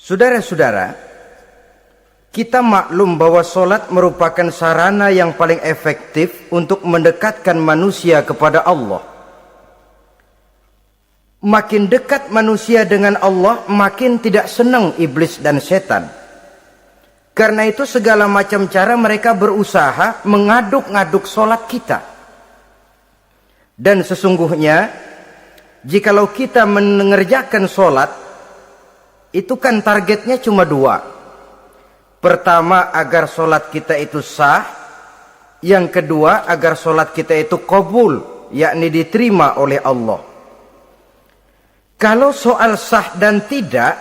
Saudara-saudara, kita maklum bahwa solat merupakan sarana yang paling efektif untuk mendekatkan manusia kepada Allah. Makin dekat manusia dengan Allah, makin tidak senang iblis dan setan. Karena itu segala macam cara mereka berusaha mengaduk-ngaduk solat kita. Dan sesungguhnya, jikalau kita mengerjakan solat, itu kan targetnya cuma dua. Pertama, agar solat kita itu sah. Yang kedua, agar solat kita itu qabul, yakni diterima oleh Allah. Kalau soal sah dan tidak,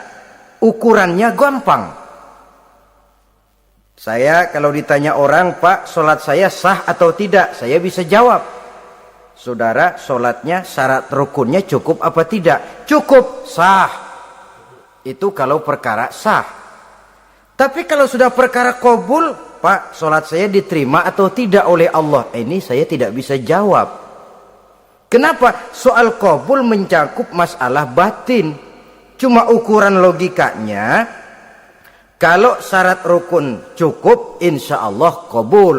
ukurannya gampang. Saya kalau ditanya orang, Pak, solat saya sah atau tidak? Saya bisa jawab. Saudara, solatnya syarat rukunnya cukup apa tidak? Cukup, sah. Itu kalau perkara sah. Tapi kalau sudah perkara qabul, Pak, solat saya diterima atau tidak oleh Allah? Ini saya tidak bisa jawab. Kenapa? Soal qabul mencakup masalah batin. Cuma ukuran logikanya, kalau syarat rukun cukup, insya Allah qabul.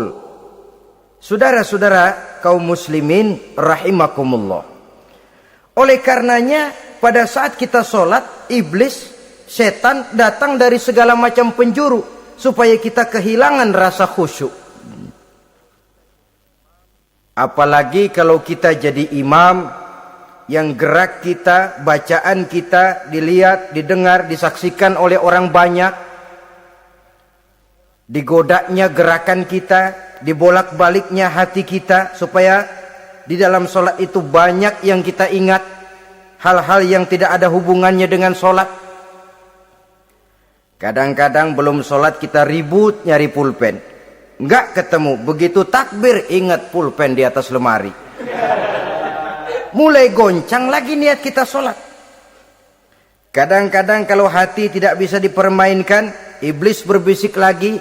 Saudara-saudara kaum muslimin rahimakumullah. Oleh karenanya, pada saat kita solat, iblis, setan datang dari segala macam penjuru supaya kita kehilangan rasa khusyuk. Apalagi kalau kita jadi imam yang gerak kita, bacaan kita dilihat, didengar, disaksikan oleh orang banyak. Digodanya gerakan kita, dibolak-baliknya hati kita supaya di dalam solat itu banyak yang kita ingat, hal-hal yang tidak ada hubungannya dengan solat. Kadang-kadang belum solat kita ribut nyari pulpen, enggak ketemu. Begitu takbir ingat pulpen di atas lemari. Mulai goncang lagi niat kita solat. Kadang-kadang kalau hati tidak bisa dipermainkan, iblis berbisik lagi.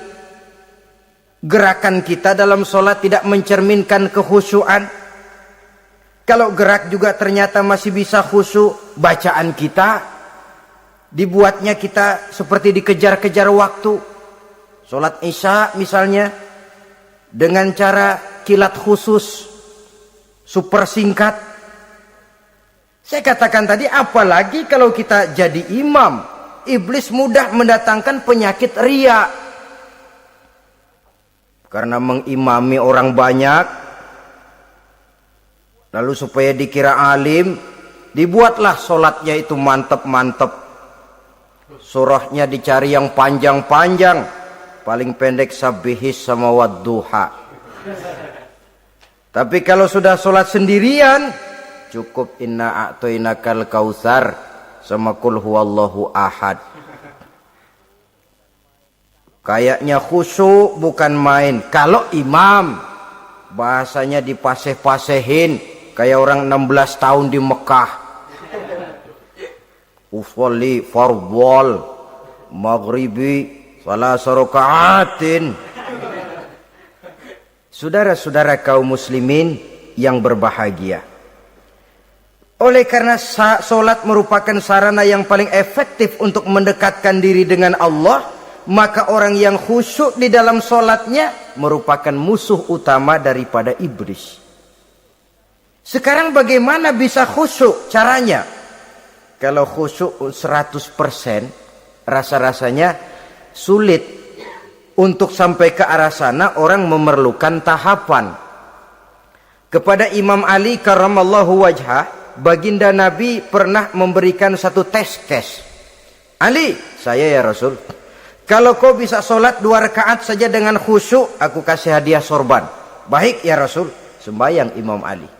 Gerakan kita dalam solat tidak mencerminkan kekhusyuan. Kalau gerak juga ternyata masih bisa khusyuk, bacaan kita dibuatnya kita seperti dikejar-kejar waktu. Solat Isya misalnya, dengan cara kilat khusus, super singkat. Saya katakan tadi, apalagi kalau kita jadi imam, iblis mudah mendatangkan penyakit riya. Karena mengimami orang banyak, lalu supaya dikira alim, dibuatlah solatnya itu mantep-mantep. Surahnya dicari yang panjang-panjang, paling pendek sabihis sama wadduha. Tapi kalau sudah solat sendirian, cukup inna a'toinakal kautsar sama kul huwallahu ahad. Kayaknya khusyuk bukan main. Kalau imam, bahasanya dipaseh-pasehin kayak orang 16 tahun di Mekah. Usolli fardhol maghribi salasa rakaatin. Saudara-saudara kaum muslimin yang berbahagia, oleh karena solat merupakan sarana yang paling efektif untuk mendekatkan diri dengan Allah, maka orang yang khusyuk di dalam solatnya merupakan musuh utama daripada iblis. Sekarang bagaimana bisa khusyuk caranya? Kalau khusyuk 100%, rasa-rasanya sulit. Untuk sampai ke arah sana orang memerlukan tahapan. Kepada Imam Ali karramallahu wajhah, baginda Nabi pernah memberikan satu tes. Ali, saya ya Rasul, kalau kau bisa solat 2 rakaat saja dengan khusyuk, aku kasih hadiah sorban. Baik ya Rasul. Sembayang Imam Ali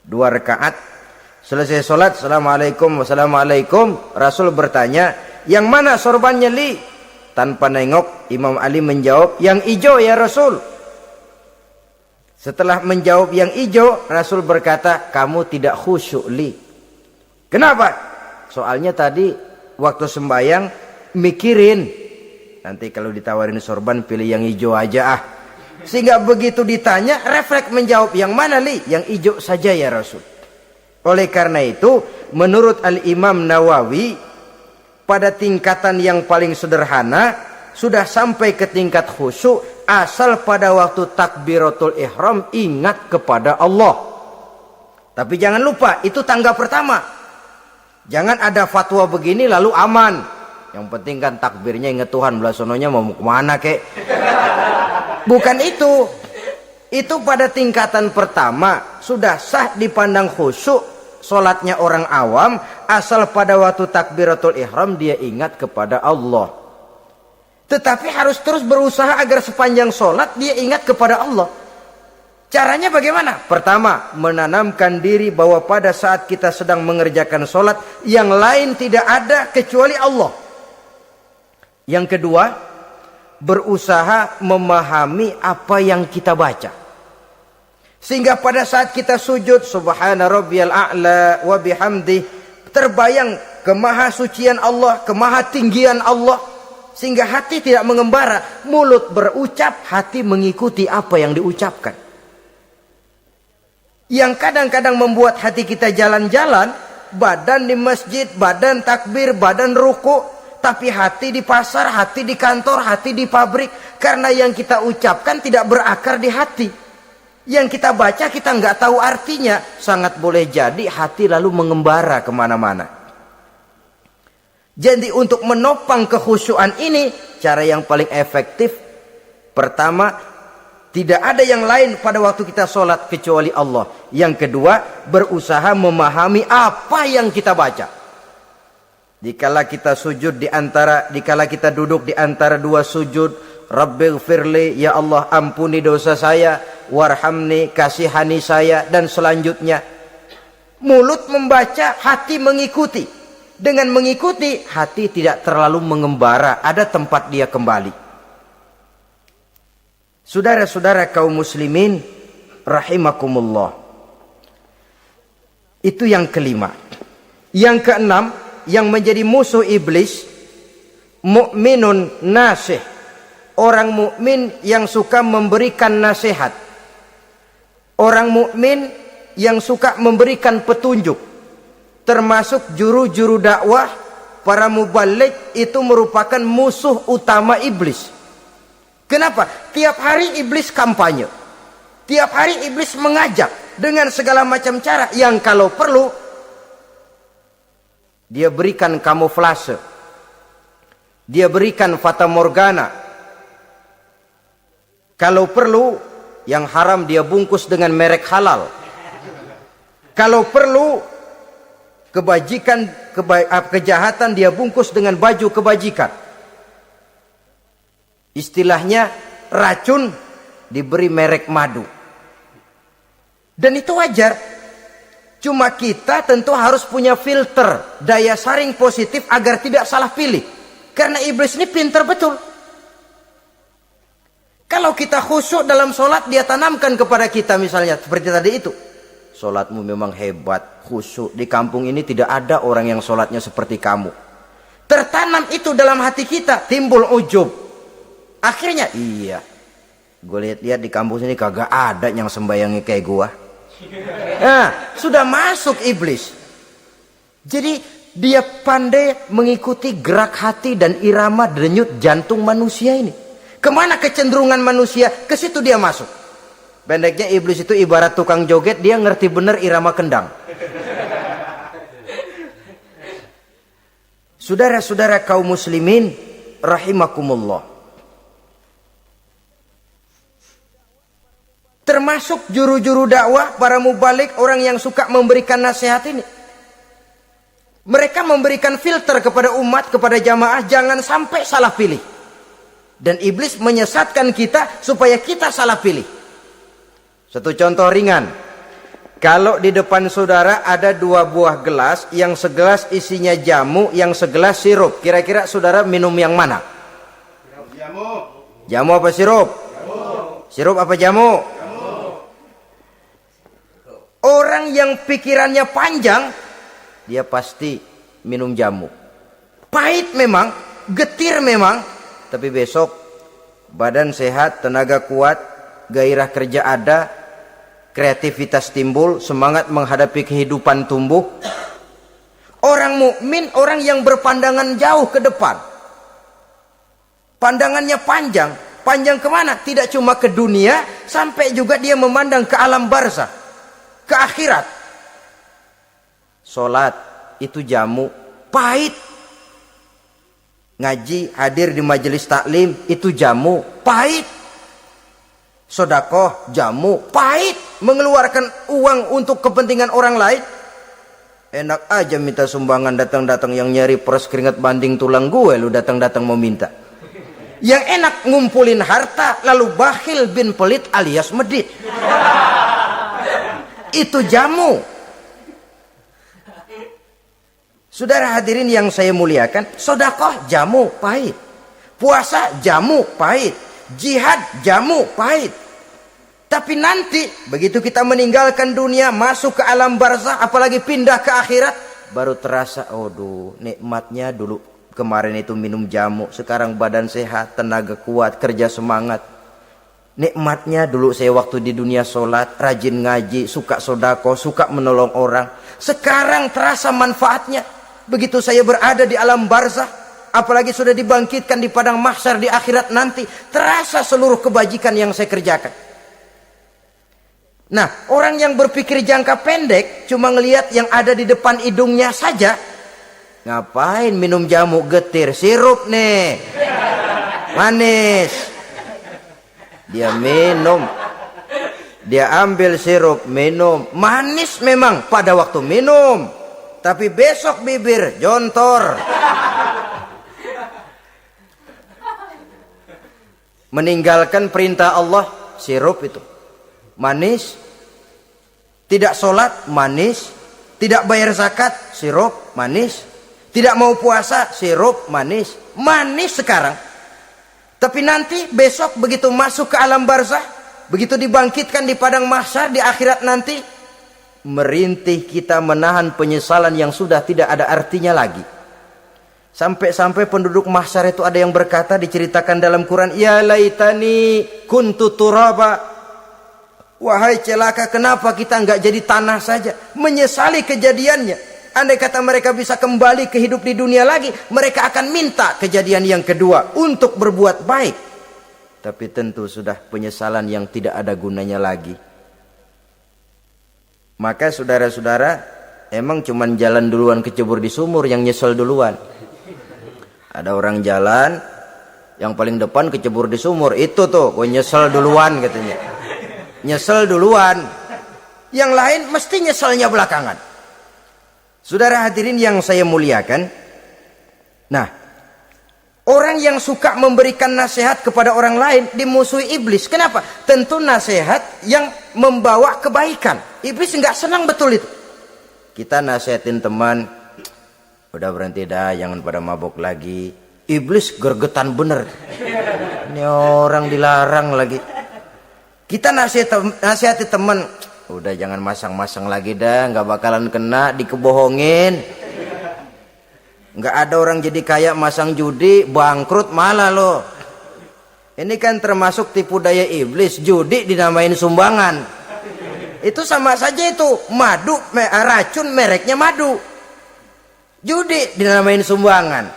2 rakaat, selesai solat, assalamualaikum wassalamualaikum. Rasul bertanya, yang mana sorbannya Li? Tanpa nengok, Imam Ali menjawab, yang hijau ya Rasul. Setelah menjawab yang hijau, Rasul berkata, kamu tidak khusyuk Li. Kenapa? Soalnya tadi waktu sembayang mikirin, nanti kalau ditawarin sorban pilih yang hijau aja ah. Sehingga begitu ditanya, refleks menjawab, yang mana Li? Yang hijau saja ya Rasul. Oleh karena itu, menurut Al-Imam Nawawi, pada tingkatan yang paling sederhana sudah sampai ke tingkat khusyuk asal pada waktu takbiratul ihram ingat kepada Allah. Tapi jangan lupa itu tangga pertama. Jangan ada fatwa begini lalu aman. Yang penting kan takbirnya ingat Tuhan, belasononya mau kemana kek. Bukan itu. Itu pada tingkatan pertama sudah sah dipandang khusyuk solatnya orang awam asal pada waktu takbiratul ihram dia ingat kepada Allah. Tetapi harus terus berusaha agar sepanjang solat dia ingat kepada Allah. Caranya bagaimana? Pertama, menanamkan diri bahwa pada saat kita sedang mengerjakan solat yang lain tidak ada kecuali Allah. Yang kedua, berusaha memahami apa yang kita baca. Sehingga pada saat kita sujud, subhana rabbiyal a'la wa bihamdi, terbayang kemahasucian Allah, kemahatinggian Allah. Sehingga hati tidak mengembara, mulut berucap, hati mengikuti apa yang diucapkan. Yang kadang-kadang membuat hati kita jalan-jalan, badan di masjid, badan takbir, badan ruku, tapi hati di pasar, hati di kantor, hati di pabrik. Karena yang kita ucapkan tidak berakar di hati. Yang kita baca kita nggak tahu artinya. Sangat boleh jadi hati lalu mengembara kemana-mana. Jadi untuk menopang kekhusyuan ini, cara yang paling efektif, pertama, tidak ada yang lain pada waktu kita sholat kecuali Allah. Yang kedua, berusaha memahami apa yang kita baca. Dikala kita dikala kita duduk di antara dua sujud, Rabbighfirli, ya Allah ampuni dosa saya, warhamni, kasihani saya, dan selanjutnya. Mulut membaca, hati mengikuti. Dengan mengikuti, hati tidak terlalu mengembara, ada tempat dia kembali. Saudara-saudara kaum muslimin rahimakumullah. Itu yang kelima. Yang keenam, yang menjadi musuh iblis, mu'minun nasih. Orang mukmin yang suka memberikan nasihat. Orang mukmin yang suka memberikan petunjuk. Termasuk juru-juru dakwah, para mubaligh itu merupakan musuh utama iblis. Kenapa? Tiap hari iblis kampanye. Tiap hari iblis mengajak dengan segala macam cara yang kalau perlu dia berikan kamuflase. Dia berikan fata morgana. Kalau perlu, yang haram dia bungkus dengan merek halal. Kalau perlu, kejahatan dia bungkus dengan baju kebajikan. Istilahnya, racun diberi merek madu. Dan itu wajar. Cuma kita tentu harus punya filter, daya saring positif agar tidak salah pilih. Karena iblis ini pintar betul. Kalau kita khusyuk dalam sholat, dia tanamkan kepada kita misalnya seperti tadi itu. Sholatmu memang hebat, khusyuk. Di kampung ini tidak ada orang yang sholatnya seperti kamu. Tertanam itu dalam hati kita, timbul ujub. Akhirnya, iya. Gue lihat-lihat di kampung sini kagak ada yang sembayangnya kayak gua. Nah, sudah masuk iblis. Jadi dia pandai mengikuti gerak hati dan irama denyut jantung manusia ini. Kemana kecenderungan manusia, ke situ dia masuk. Pendeknya iblis itu ibarat tukang joget, dia ngerti benar irama kendang. Saudara-saudara kaum muslimin rahimakumullah. Termasuk juru-juru dakwah, para mubaligh, orang yang suka memberikan nasihat ini. Mereka memberikan filter kepada umat, kepada jamaah, jangan sampai salah pilih. Dan iblis menyesatkan kita supaya kita salah pilih. Satu contoh ringan. Kalau di depan saudara ada dua buah gelas, yang segelas isinya jamu, yang segelas sirup. Kira-kira saudara minum yang mana? Jamu. Jamu apa sirup? Jamu. Sirup apa jamu? Jamu. Orang yang pikirannya panjang, dia pasti minum jamu. Pahit memang, getir memang, tapi besok badan sehat, tenaga kuat, gairah kerja ada, kreativitas timbul, semangat menghadapi kehidupan tumbuh. Orang mukmin orang yang berpandangan jauh ke depan. Pandangannya panjang. Panjang kemana? Tidak cuma ke dunia, sampai juga dia memandang ke alam barzah, ke akhirat. Sholat itu jamu, pahit. Ngaji, hadir di majelis taklim itu jamu, pahit. Sedekah, jamu, pahit. Mengeluarkan uang untuk kepentingan orang lain. Enak aja minta sumbangan, datang-datang yang nyari peres keringat banding tulang gue, lu datang-datang mau minta. Yang enak ngumpulin harta lalu bakhil bin pelit alias medit. Itu jamu. Saudara hadirin yang saya muliakan, sedekah jamu pahit. Puasa jamu pahit. Jihad jamu pahit. Tapi nanti begitu kita meninggalkan dunia, masuk ke alam barzah, apalagi pindah ke akhirat, baru terasa, aduh, nikmatnya dulu kemarin itu minum jamu, sekarang badan sehat, tenaga kuat, kerja semangat. Nikmatnya dulu saya waktu di dunia sholat, rajin ngaji, suka sodako, suka menolong orang. Sekarang terasa manfaatnya. Begitu saya berada di alam barzah, apalagi sudah dibangkitkan di padang mahsyar di akhirat nanti, terasa seluruh kebajikan yang saya kerjakan. Nah, orang yang berpikir jangka pendek cuma ngelihat yang ada di depan hidungnya saja. Ngapain minum jamu getir, sirup nih, manis. Dia minum, dia ambil sirup, minum, manis memang pada waktu minum, tapi besok bibir jontor. Meninggalkan perintah Allah, sirup itu manis. Tidak sholat, manis. Tidak bayar zakat, sirup, manis. Tidak mau puasa, sirup, manis. Manis sekarang. Tapi nanti besok begitu masuk ke alam barzah, begitu dibangkitkan di padang mahsyar di akhirat nanti, merintih kita menahan penyesalan yang sudah tidak ada artinya lagi. Sampai-sampai penduduk mahsyar itu ada yang berkata, diceritakan dalam Quran, ya laitani kuntu turaba. Wahai celaka, kenapa kita nggak jadi tanah saja? Menyesali kejadiannya. Andai kata mereka bisa kembali ke hidup di dunia lagi, mereka akan minta kejadian yang kedua untuk berbuat baik. Tapi tentu sudah penyesalan yang tidak ada gunanya lagi. Maka saudara-saudara, emang cuman jalan duluan kecebur di sumur yang nyesel duluan. Ada orang jalan, yang paling depan kecebur di sumur, itu tuh gue nyesel duluan katanya. Nyesel duluan. Yang lain mesti nyeselnya belakangan. Saudara hadirin yang saya muliakan. Nah, orang yang suka memberikan nasihat kepada orang lain dimusuhi iblis. Kenapa? Tentu nasihat yang membawa kebaikan. Iblis nggak senang betul itu. Kita nasihatin teman, udah berhenti dah, jangan pada mabok lagi. Iblis gergetan bener. Ini orang dilarang lagi. Kita nasihati teman, udah jangan masang-masang lagi dah, nggak bakalan kena, dikebohongin. Nggak ada orang jadi kaya masang judi, bangkrut malah loh. Ini kan termasuk tipu daya iblis, judi dinamain sumbangan. Itu sama saja itu, madu, racun mereknya madu. Judi dinamain sumbangan.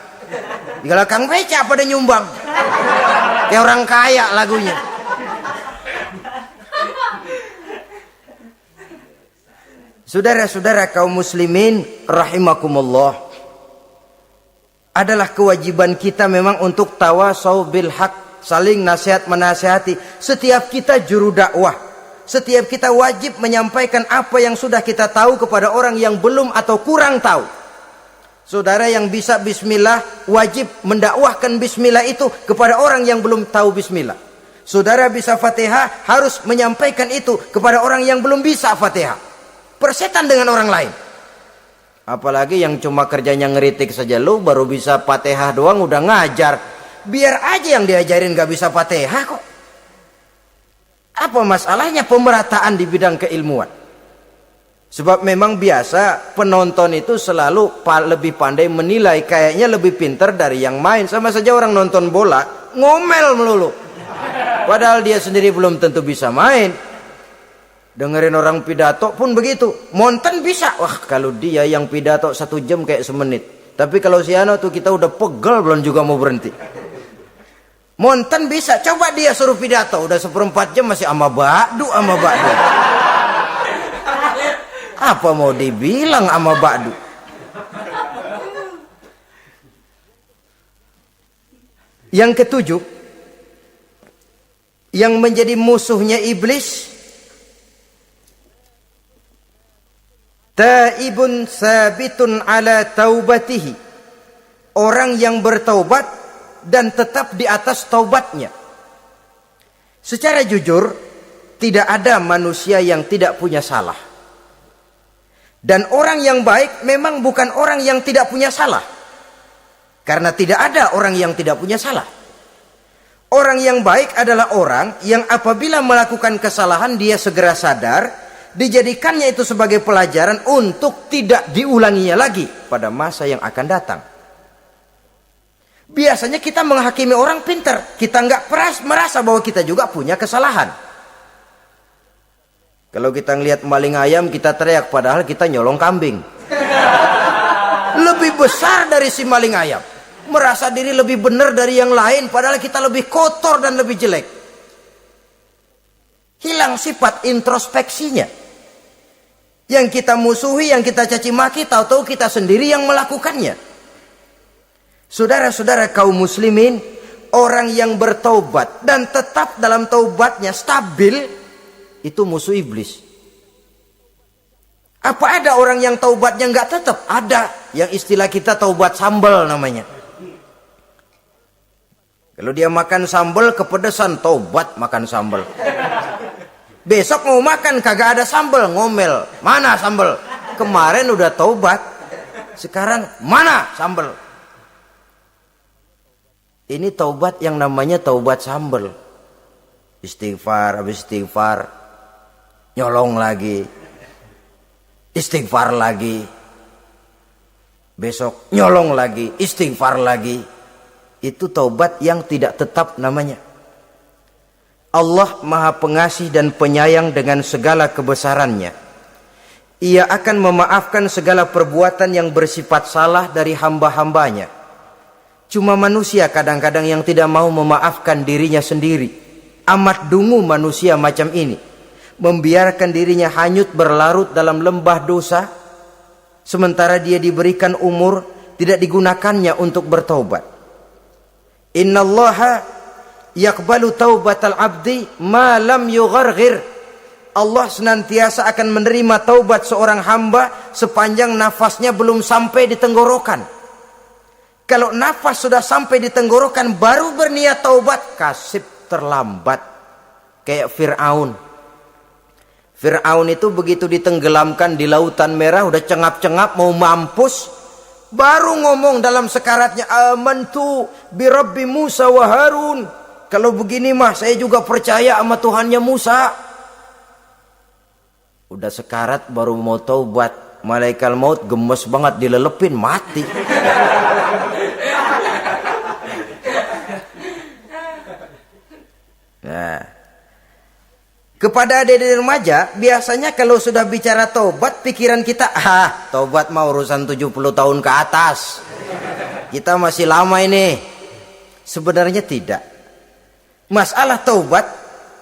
Kalau Kang Beca pada nyumbang. Kayak orang kaya lagunya. Saudara-saudara kaum muslimin rahimakumullah, adalah kewajiban kita memang untuk tawasau bil haq, saling nasihat menasihati. Setiap kita juru dakwah, setiap kita wajib menyampaikan apa yang sudah kita tahu kepada orang yang belum atau kurang tahu. Saudara yang bisa bismillah wajib mendakwahkan bismillah itu kepada orang yang belum tahu bismillah. Saudara bisa Fatihah harus menyampaikan itu kepada orang yang belum bisa Fatihah. Persetan dengan orang lain. Apalagi yang cuma kerjanya ngeritik saja, lu baru bisa Fatihah doang udah ngajar. Biar aja yang diajarin gak bisa Fatihah kok. Apa masalahnya pemerataan di bidang keilmuan? Sebab memang biasa penonton itu selalu lebih pandai menilai, kayaknya lebih pintar dari yang main. Sama saja orang nonton bola ngomel melulu, padahal dia sendiri belum tentu bisa main. Dengerin orang pidato pun begitu. Monten bisa. Wah, kalau dia yang pidato 1 jam kayak semenit. Tapi kalau si Ano tuh kita udah pegel belum juga mau berhenti. Monten bisa. Coba dia suruh pidato. Udah 1/4 jam masih ama ba'du. Apa mau dibilang ama ba'du? Yang ketujuh, yang menjadi musuhnya iblis, taibun sabitun ala taubatihi, orang yang bertaubat dan tetap di atas taubatnya. Secara jujur, tidak ada manusia yang tidak punya salah. Dan orang yang baik memang bukan orang yang tidak punya salah. Karena tidak ada orang yang tidak punya salah. Orang yang baik adalah orang yang apabila melakukan kesalahan dia segera sadar, dijadikannya itu sebagai pelajaran untuk tidak diulanginya lagi pada masa yang akan datang. Biasanya kita menghakimi orang pintar, kita nggak merasa bahwa kita juga punya kesalahan. Kalau kita ngelihat maling ayam kita teriak, padahal kita nyolong kambing. Lebih besar dari si maling ayam, merasa diri lebih benar dari yang lain, padahal kita lebih kotor dan lebih jelek. Hilang sifat introspeksinya. Yang kita musuhi, yang kita caci maki, tahu-tahu kita sendiri yang melakukannya. Saudara-saudara kaum muslimin, orang yang bertaubat dan tetap dalam taubatnya stabil, itu musuh iblis. Apa ada orang yang taubatnya nggak tetap? Ada. Yang istilah kita taubat sambal namanya. Kalau dia makan sambal kepedesan, taubat makan sambal. Besok mau makan kagak ada sambal, ngomel. Mana sambal? Kemarin udah taubat, sekarang mana sambal? Ini taubat yang namanya taubat sambal. Istighfar, habis istighfar, nyolong lagi, istighfar lagi, besok nyolong lagi, istighfar lagi. Itu taubat yang tidak tetap namanya. Allah Maha Pengasih dan Penyayang dengan segala kebesarannya. Ia akan memaafkan segala perbuatan yang bersifat salah dari hamba-hambanya. Cuma manusia kadang-kadang yang tidak mau memaafkan dirinya sendiri. Amat dungu manusia macam ini. Membiarkan dirinya hanyut berlarut dalam lembah dosa. Sementara dia diberikan umur, tidak digunakannya untuk bertaubat. Innallaha yaqbalu taubatal abdi ma lam yugharghir. Allah senantiasa akan menerima taubat seorang hamba sepanjang nafasnya belum sampai di tenggorokan. Kalau nafas sudah sampai di tenggorokan baru berniat taubat, kasib terlambat. Kayak Fir'aun. Fir'aun itu begitu ditenggelamkan di lautan merah, udah cengap-cengap mau mampus, baru ngomong dalam sekaratnya, amantu bi Rabbi Musa wa Harun. Kalau begini mah saya juga percaya sama Tuhannya Musa. Udah sekarat baru mau taubat, malaikat maut gemes banget, dilelepin, mati. Nah, kepada adik-adik remaja, biasanya kalau sudah bicara taubat, pikiran kita, taubat mah urusan 70 tahun ke atas. Kita masih lama ini. Sebenarnya tidak. Masalah taubat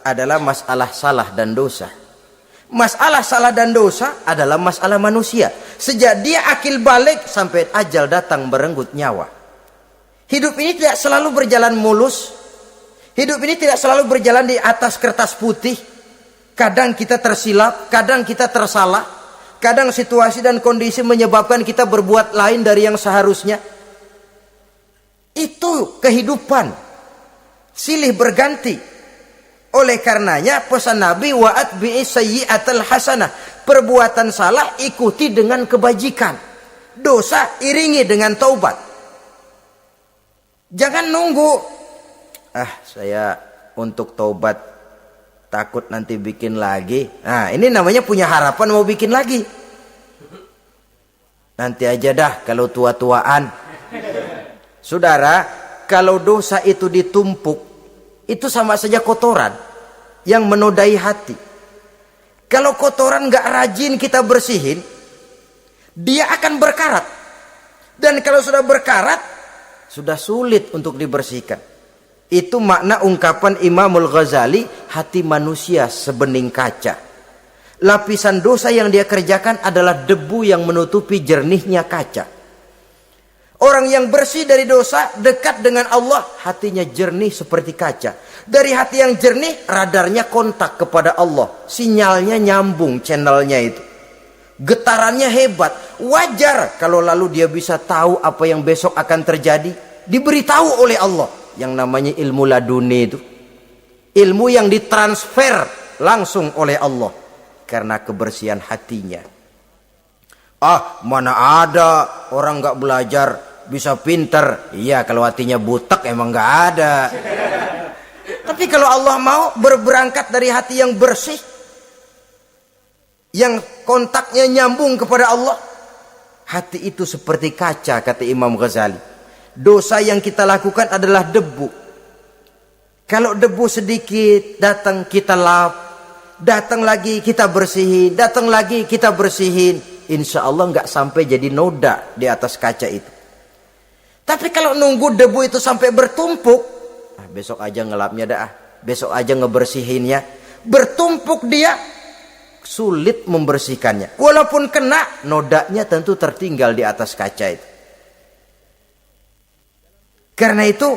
adalah masalah salah dan dosa. Masalah salah dan dosa adalah masalah manusia. Sejak dia akil balik sampai ajal datang merenggut nyawa. Hidup ini tidak selalu berjalan mulus. Hidup ini tidak selalu berjalan di atas kertas putih. Kadang kita tersilap, kadang kita tersalah. Kadang situasi dan kondisi menyebabkan kita berbuat lain dari yang seharusnya. Itu kehidupan. Silih berganti. Oleh karenanya pesan Nabi, wa'at bi'is sayyi'atal hasanah. Perbuatan salah ikuti dengan kebajikan. Dosa iringi dengan taubat. Jangan nunggu. Saya untuk taubat takut nanti bikin lagi. Nah, ini namanya punya harapan mau bikin lagi. Nanti aja dah kalau tua-tuaan. Saudara, kalau dosa itu ditumpuk, itu sama saja kotoran yang menodai hati. Kalau kotoran nggak rajin kita bersihin, dia akan berkarat. Dan kalau sudah berkarat, sudah sulit untuk dibersihkan. Itu makna ungkapan Imamul Ghazali, hati manusia sebening kaca. Lapisan dosa yang dia kerjakan adalah debu yang menutupi jernihnya kaca. Orang yang bersih dari dosa, dekat dengan Allah, hatinya jernih seperti kaca. Dari hati yang jernih, radarnya kontak kepada Allah. Sinyalnya nyambung channelnya itu. Getarannya hebat. Wajar kalau lalu dia bisa tahu apa yang besok akan terjadi. Diberitahu oleh Allah. Yang namanya ilmu laduni itu. Ilmu yang ditransfer langsung oleh Allah. Karena kebersihan hatinya. Mana ada orang gak belajar bisa pinter. Iya, kalau hatinya butek emang gak ada. Tapi kalau Allah mau berberangkat dari hati yang bersih, yang kontaknya nyambung kepada Allah, hati itu seperti kaca, kata Imam Ghazali. Dosa yang kita lakukan adalah debu. Kalau debu sedikit datang kita lap, datang lagi kita bersihin, datang lagi kita bersihin, insya Allah nggak sampai jadi noda di atas kaca itu. Tapi kalau nunggu debu itu sampai bertumpuk, besok aja ngelapnya dah, besok aja ngebersihinnya, bertumpuk dia, sulit membersihkannya. Walaupun kena, nodanya tentu tertinggal di atas kaca itu. Karena itu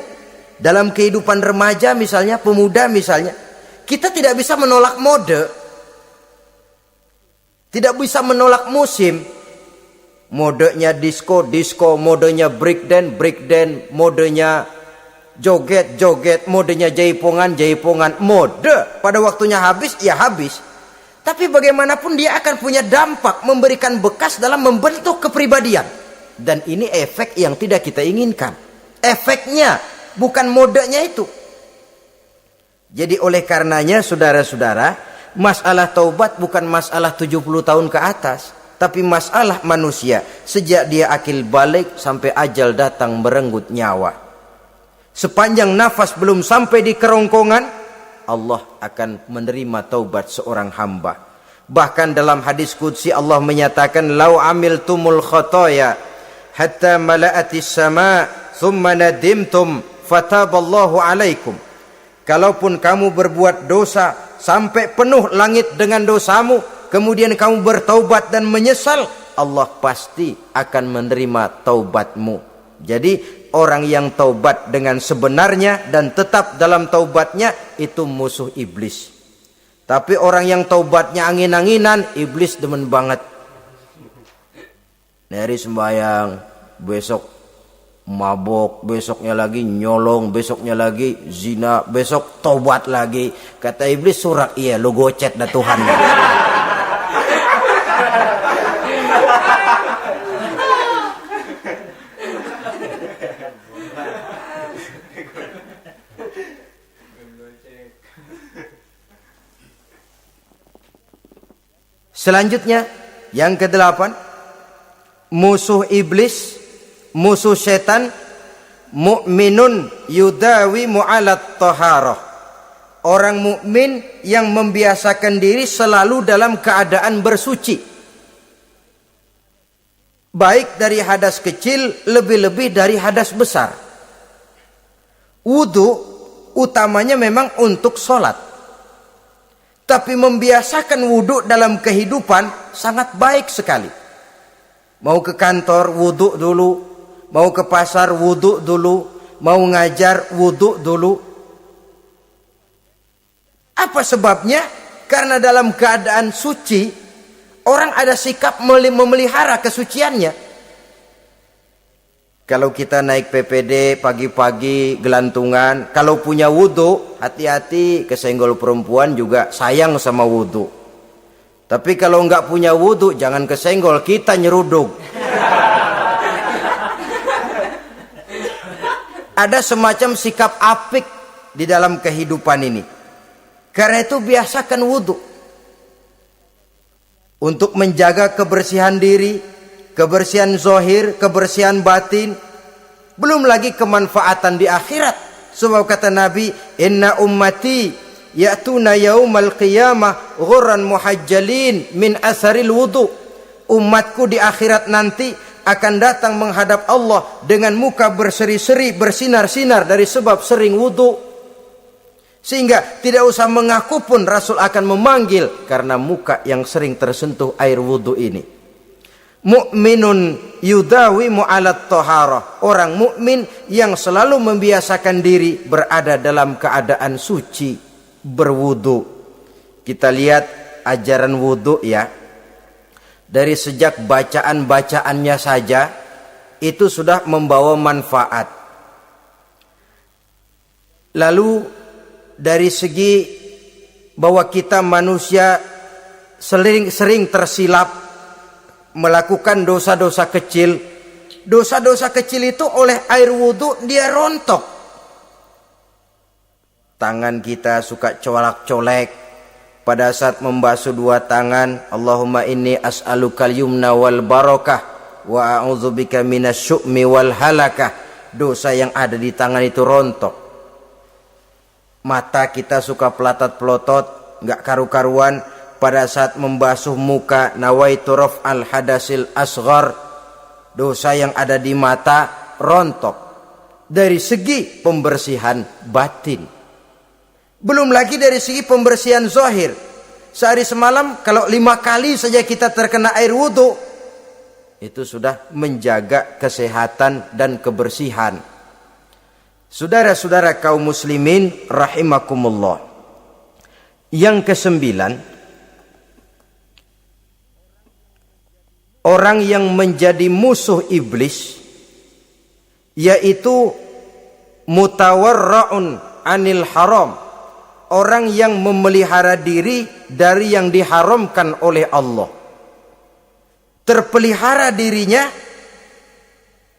dalam kehidupan remaja misalnya, pemuda misalnya, kita tidak bisa menolak mode, tidak bisa menolak musim. Modenya disco, modenya breakdance, modenya joget, modenya jaipongan. Mode pada waktunya habis, ya habis. Tapi bagaimanapun dia akan punya dampak, memberikan bekas dalam membentuk kepribadian. Dan ini efek yang tidak kita inginkan. Efeknya, bukan modenya itu. Jadi oleh karenanya saudara-saudara, masalah taubat bukan masalah 70 tahun ke atas, tapi masalah manusia sejak dia akil balik sampai ajal datang merenggut nyawa. Sepanjang nafas belum sampai di kerongkongan, Allah akan menerima taubat seorang hamba. Bahkan dalam hadis qudsi Allah menyatakan, "Lau amiltumul khotoya hatta mala'atis sama, thumma nadimtum, fataballahu alaikum." Kalaupun kamu berbuat dosa sampai penuh langit dengan dosamu, kemudian kamu bertaubat dan menyesal, Allah pasti akan menerima taubatmu. Jadi orang yang taubat dengan sebenarnya dan tetap dalam taubatnya, itu musuh iblis. Tapi orang yang taubatnya angin-anginan, iblis demen banget. Dari sembahyang, besok mabok, besoknya lagi nyolong, besoknya lagi zina, besok taubat lagi. Kata iblis, surak, iya lo gocet dah Tuhan. Selanjutnya, yang ke-8, musuh iblis, musuh setan, mukminun yudawi mu'alat taharah. Orang mukmin yang membiasakan diri selalu dalam keadaan bersuci. Baik dari hadas kecil, lebih-lebih dari hadas besar. Wudu utamanya memang untuk sholat. Tapi membiasakan wudu dalam kehidupan sangat baik sekali. Mau ke kantor, wudu dulu. Mau ke pasar, wudu dulu. Mau ngajar, wudu dulu. Apa sebabnya? Karena dalam keadaan suci, orang ada sikap memelihara kesuciannya. Kalau kita naik PPD pagi-pagi gelantungan, kalau punya wudu, hati-hati, kesenggol perempuan juga sayang sama wudu. Tapi kalau nggak punya wudu, jangan kesenggol, kita nyeruduk. Ada semacam sikap apik di dalam kehidupan ini. Karena itu biasakan wudu. Untuk menjaga kebersihan diri, kebersihan zahir, kebersihan batin, belum lagi kemanfaatan di akhirat. Sebab kata Nabi, "Inna ummati ya'tuna yaumal qiyamah ghurran muhajjalin min asaril wudu. Umatku di akhirat nanti akan datang menghadap Allah dengan muka berseri-seri, bersinar-sinar dari sebab sering wudu. Sehingga tidak usah mengaku pun Rasul akan memanggil karena muka yang sering tersentuh air wudu ini. Mu'minun yudawimu alat toharoh. Orang mukmin yang selalu membiasakan diri berada dalam keadaan suci, berwudu. Kita lihat ajaran wudu ya. Dari sejak bacaan-bacaannya saja itu sudah membawa manfaat. Lalu dari segi bahwa kita manusia sering tersilap melakukan dosa-dosa kecil. Dosa-dosa kecil itu oleh air wudhu dia rontok. Tangan kita suka colak-colek pada saat membasuh dua tangan. Allahumma inni as'alukal yumna wal barakah wa a'udzubika minasyu'mi wal halakah. Dosa yang ada di tangan itu rontok. Mata kita suka pelatat-pelotot, nggak karu-karuan. Pada saat membasuh muka, nawaitu raf'al hadasil asghar, dosa yang ada di mata rontok. Dari segi pembersihan batin, belum lagi dari segi pembersihan zahir. Sehari semalam kalau 5 kali saja kita terkena air wudu, itu sudah menjaga kesehatan dan kebersihan. Saudara-saudara kaum muslimin rahimakumullah. Yang ke-9, orang yang menjadi musuh iblis yaitu mutawarra'un anil haram. Orang yang memelihara diri dari yang diharamkan oleh Allah. Terpelihara dirinya,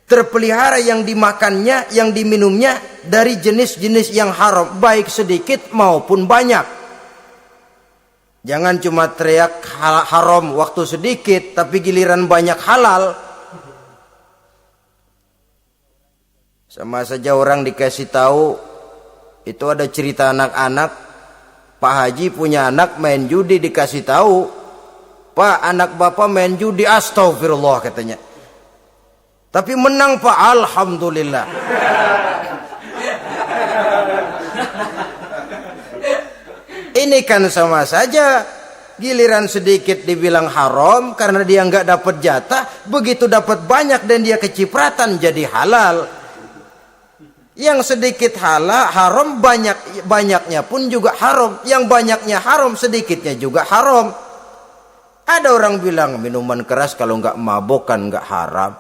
terpelihara yang dimakannya, yang diminumnya dari jenis-jenis yang haram, baik sedikit maupun banyak. Jangan cuma teriak haram waktu sedikit, tapi giliran banyak halal. Sama saja orang dikasih tahu, itu ada cerita anak-anak, Pak Haji punya anak main judi, dikasih tahu, Pak anak bapak main judi, astagfirullah katanya. Tapi menang Pak, alhamdulillah. Ini kan sama saja, giliran sedikit dibilang haram karena dia nggak dapat jatah, begitu dapat banyak dan dia kecipratan jadi halal. Yang sedikit haram, banyaknya pun juga haram. Yang banyaknya haram, sedikitnya juga haram. Ada orang bilang minuman keras kalau nggak mabokkan nggak haram.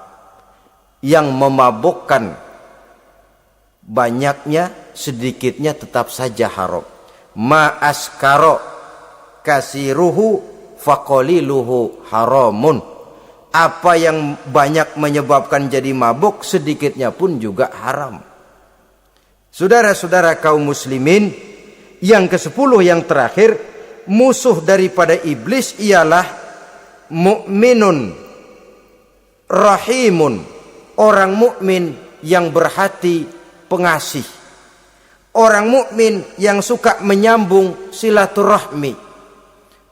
Yang memabokkan banyaknya, sedikitnya tetap saja haram. Ma askaro kasiruhu faqaliluhu haramun. Apa yang banyak menyebabkan jadi mabuk, sedikitnya pun juga haram. Saudara-saudara kaum muslimin, yang ke-10 yang terakhir, musuh daripada iblis ialah mukminun rahimun, orang mukmin yang berhati pengasih. Orang mukmin yang suka menyambung silaturahmi.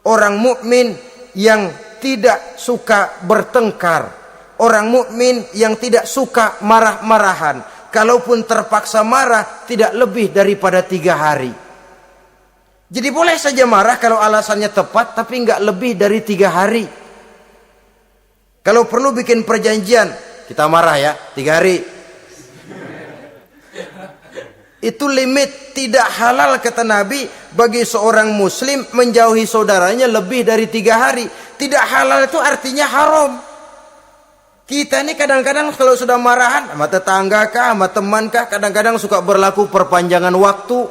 Orang mukmin yang tidak suka bertengkar. Orang mukmin yang tidak suka marah-marahan. Kalaupun terpaksa marah, tidak lebih daripada 3 hari. Jadi boleh saja marah kalau alasannya tepat, tapi nggak lebih dari 3 hari. Kalau perlu bikin perjanjian, kita marah ya 3 hari. Itu limit. Tidak halal kata Nabi bagi seorang muslim menjauhi saudaranya lebih dari 3 hari. Tidak halal itu artinya haram. Kita ini kadang-kadang kalau sudah marahan sama tetangga kah, sama teman kah, kadang-kadang suka berlaku perpanjangan waktu.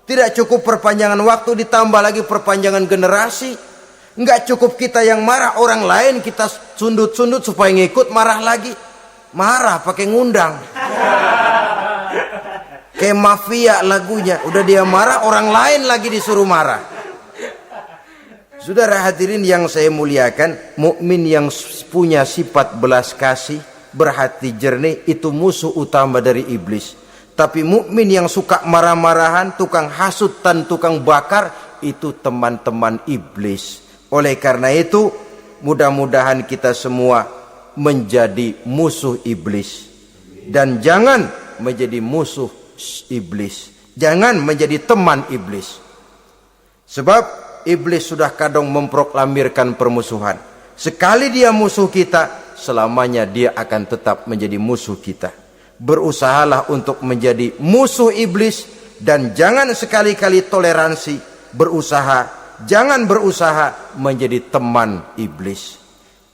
Tidak cukup perpanjangan waktu, ditambah lagi perpanjangan generasi. Enggak cukup kita yang marah, orang lain kita sundut-sundut supaya ngikut marah lagi. Marah pakai ngundang. Kayak mafia lagunya, udah dia marah, orang lain lagi disuruh marah. Saudara hadirin yang saya muliakan, mukmin yang punya sifat belas kasih, berhati jernih, itu musuh utama dari iblis. Tapi mukmin yang suka marah-marahan, tukang hasut dan tukang bakar, itu teman-teman iblis. Oleh karena itu, mudah-mudahan kita semua menjadi musuh iblis. Dan jangan menjadi musuh iblis. Jangan menjadi teman iblis. Sebab iblis sudah kadang memproklamirkan permusuhan. Sekali dia musuh kita, selamanya dia akan tetap menjadi musuh kita. Berusahalah untuk menjadi musuh iblis dan jangan sekali-kali toleransi. Jangan berusaha menjadi teman iblis.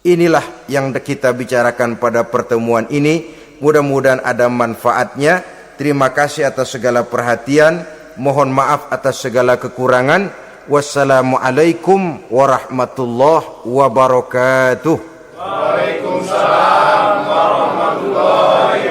Inilah yang kita bicarakan pada pertemuan ini. Mudah-mudahan ada manfaatnya. Terima kasih atas segala perhatian. Mohon maaf atas segala kekurangan. Wassalamualaikum warahmatullahi wabarakatuh. Waalaikumsalam warahmatullahi